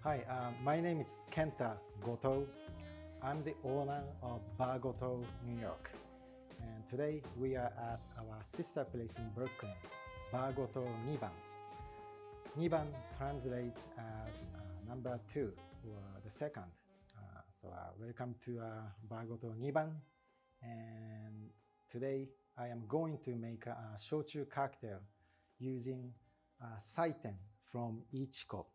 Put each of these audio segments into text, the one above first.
Hi, my name is Kenta Goto. I'm the owner of Bar Goto, New York. And today we are at our sister place in Brooklyn, Bar Goto 2번. 2번 translates as number 2 or the second. Welcome to Bar Goto 2번. And today I am going to make a Shōchū cocktail using Saiten from Iichiko.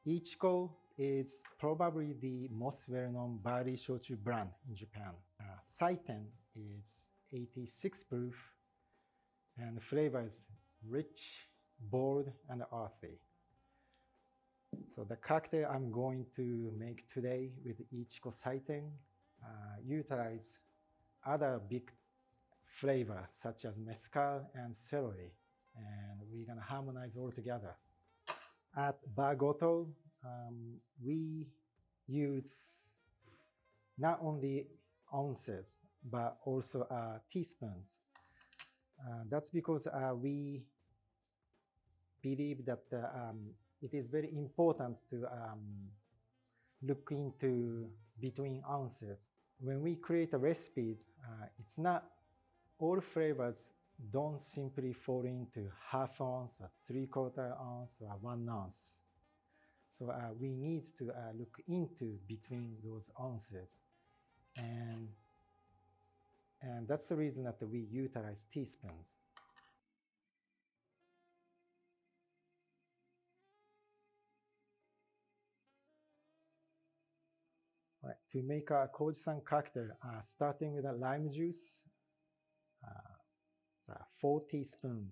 Iichiko is probably the most well-known barley Shōchū brand in Japan. Saiten is 86 proof and the flavor is rich, bold, and earthy. So the cocktail I'm going to make today with Iichiko Saiten utilize other big flavors such as mezcal and celery, and we're gonna harmonize all together. At Bar Goto, we use not only ounces but also teaspoons. That's because we believe that it is very important to look into between ounces. When we create a recipe, it's not all flavors don't simply fall into half ounce or 3/4 ounce or 1 ounce. So we need to look into between those ounces. And that's the reason that we utilize teaspoons. All right, to make a Koji-san cocktail, starting with a lime juice, 4 teaspoons,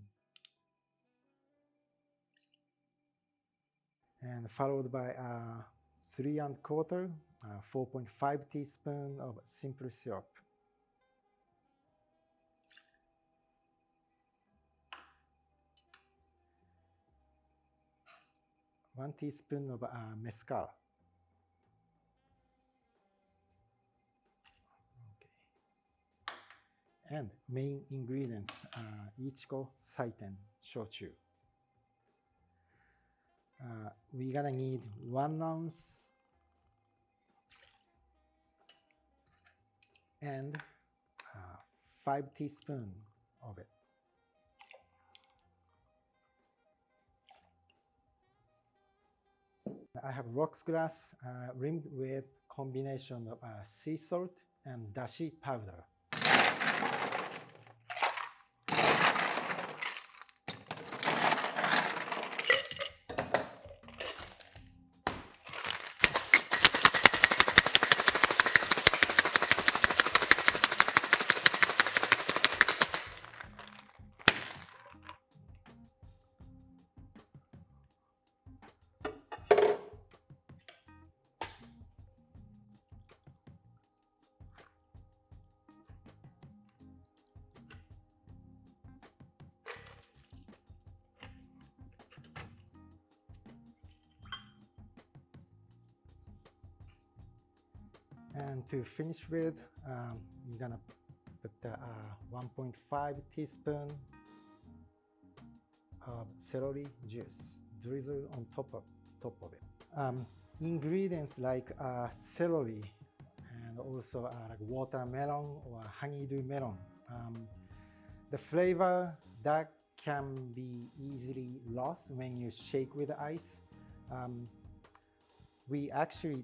and followed by 3¼ 4.5 teaspoons of simple syrup. One teaspoon of mezcal. And main ingredients, Iichiko Saiten Shōchū. We're gonna need 1 ounce and 5 teaspoons of it. I have rocks glass rimmed with combination of sea salt and dashi powder. And to finish with, you're gonna put 1.5 teaspoon of celery juice, drizzle on top of it. Ingredients like celery and also like watermelon or honeydew melon. The flavor that can be easily lost when you shake with ice. We actually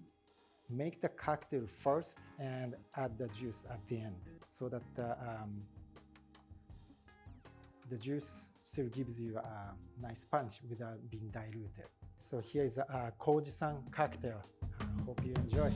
make the cocktail first and add the juice at the end so that the juice still gives you a nice punch without being diluted. So here's a Koji-san cocktail. Hope you enjoy.